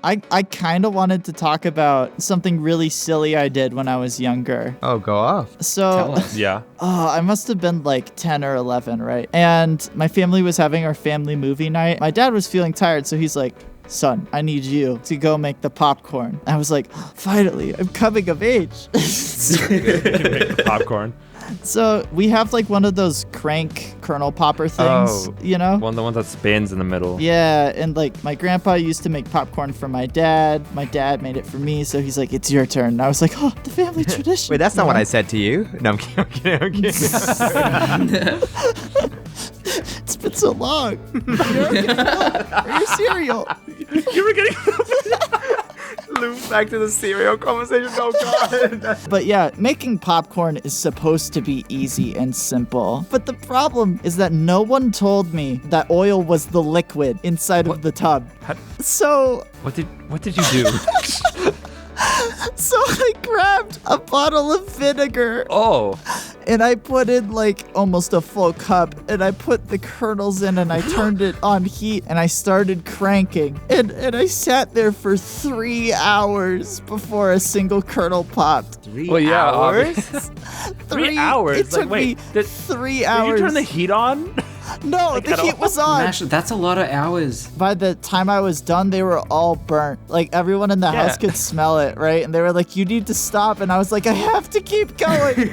I kind of wanted to talk about something really silly I did when I was younger. Oh, go off. So, Yeah. I must have been like 10 or 11, right? And my family was having our family movie night. My dad was feeling tired, so he's like, son, I need you to go make the popcorn. I was like, finally, I'm coming of age. Make the popcorn. So we have like one of those crank kernel popper things, you know? One of the ones that spins in the middle. Yeah, and like my grandpa used to make popcorn for my dad. My dad made it for me, so he's like, it's your turn. And I was like, oh, the family tradition. Wait, that's not what I said to you. No, I'm kidding. It's been so long. You're your cereal. You were getting... Loop back to the cereal conversation. Oh, God. But yeah, making popcorn is supposed to be easy and simple. But the problem is that no one told me that oil was the liquid inside of the tub. So... What did you do? So I grabbed a bottle of vinegar. Oh. And I put in like almost a full cup, and I put the kernels in, and I turned it on heat, and I started cranking. And I sat there for 3 hours before a single kernel popped. 3 hours? 3 hours? It took me 3 hours. Did you turn the heat on? No, the heat was on. Mash, that's a lot of hours. By the time I was done, they were all burnt. Like, everyone in the house could smell it, right? And they were like, you need to stop. And I was like, I have to keep going.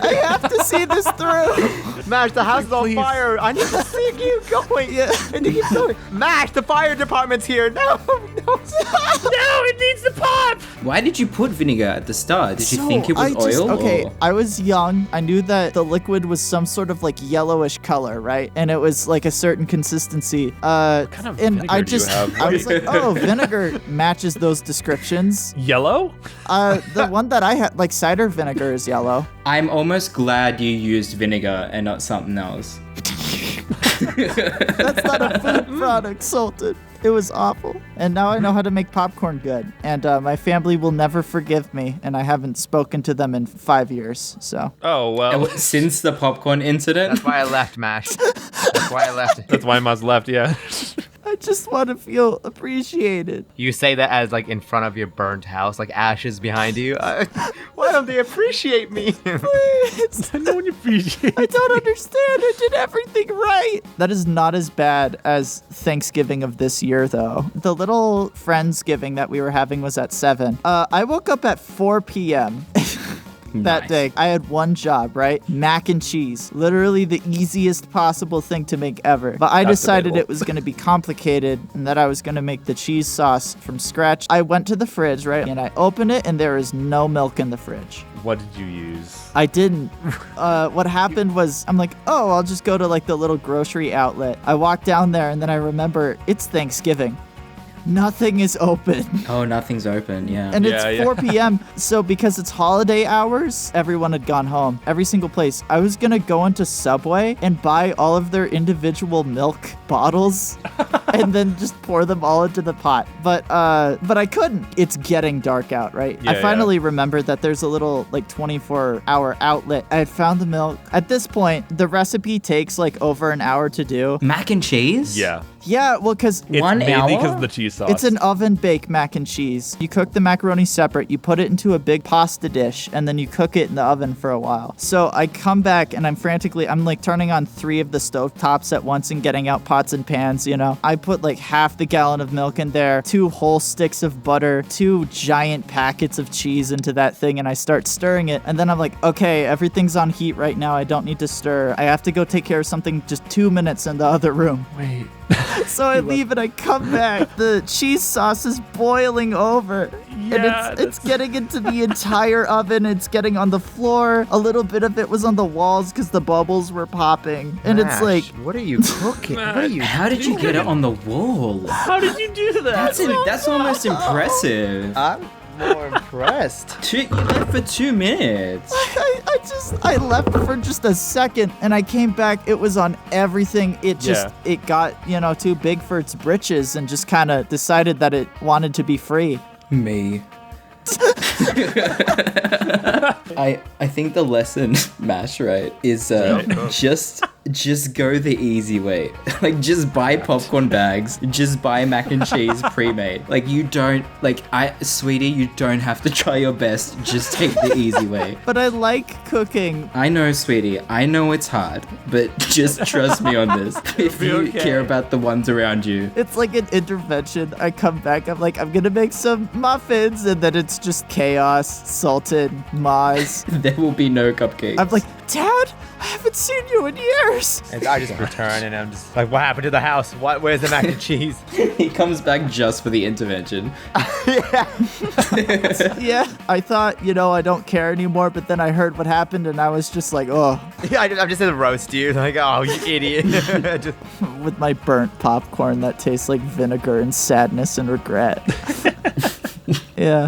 I have to see this through. Mash, the house is on fire. I need to see you going. Yeah. And you keep going. Mash, the fire department's here. No. No, it needs to pop. Why did you put vinegar at the start? Did you think it was oil? Okay, or? I was young. I knew that the liquid was some sort of like yellowish color, right? And it was like a certain consistency. What kind of vinegar do you have? I was like, oh, vinegar matches those descriptions. Yellow? The one that I had, like cider vinegar, is yellow. I'm almost glad you used vinegar and not something else. That's not a food product, Sultan. It was awful. And now I know how to make popcorn good. And my family will never forgive me. And I haven't spoken to them in 5 years. So. Oh, well. Since the popcorn incident? That's why I left, Mash. That's why I left. That's why Maz left, yeah. I just want to feel appreciated. You say that as like in front of your burnt house, like ashes behind you. Why don't they appreciate me? Please. No one appreciates I don't understand. I did everything right. That is not as bad as Thanksgiving of this year, though. The little Friendsgiving that we were having was at 7. I woke up at 4 p.m. that day. I had one job, right? Mac and cheese. Literally the easiest possible thing to make ever. But I decided it was going to be complicated and that I was going to make the cheese sauce from scratch. I went to the fridge, right? And I opened it and there is no milk in the fridge. What did you use? I didn't. What happened was I'm like, oh, I'll just go to like the little grocery outlet. I walk down there and then I remember it's Thanksgiving. Nothing is open. Oh, nothing's open, yeah. And it's 4 p.m. So because it's holiday hours, everyone had gone home. Every single place. I was going to go into Subway and buy all of their individual milk bottles and then just pour them all into the pot. But I couldn't. It's getting dark out, right? Yeah, I finally remembered that there's a little like 24-hour outlet. I had found the milk. At this point, the recipe takes like over an hour to do. Mac and cheese? Yeah. Yeah, well, because It's 1 mainly hour? because of the cheese sauce. it's an oven bake mac and cheese. You cook the macaroni separate, you put it into a big pasta dish, and then you cook it in the oven for a while. So I come back and I'm like turning on 3 of the stove tops at once and getting out pots and pans, you know. I put like half the gallon of milk in there, 2 whole sticks of butter, 2 giant packets of cheese into that thing, and I start stirring it. And then I'm like, okay, everything's on heat right now. I don't need to stir. I have to go take care of something just 2 minutes in the other room. Wait. So I leave and I come back. The cheese sauce is boiling over. Yeah, and it's getting into the entire oven. It's getting on the floor. A little bit of it was on the walls because the bubbles were popping. And it's like, what are you cooking? What are you How did you get it on the wall? How did you do that? That's almost impressive. I'm more impressed. You left for 2 minutes. I left for just a second and I came back. It was on everything. It got, too big for its britches and just kind of decided that it wanted to be free. Me. I think the lesson, Mash, right, is just go the easy way. Like, just buy popcorn bags. Just buy mac and cheese pre-made. Like, you don't, like, sweetie, you don't have to try your best. Just take the easy way. But I like cooking. I know, sweetie. I know it's hard, but just trust me on this. If you okay. care about the ones around you. It's like an intervention. I come back, I'm like, I'm gonna make some muffins, and then it's just chaos, Sultan, Maz. There will be no cupcakes. I'm like, Dad, I haven't seen you in years. And I just return and I'm just like, what happened to the house? Where's the mac and cheese? He comes back just for the intervention. Yeah, I thought, I don't care anymore, but then I heard what happened, and I was just like, oh, Yeah, I'm just gonna roast you. Like, oh, you idiot. Just, with my burnt popcorn that tastes like vinegar and sadness and regret. Yeah.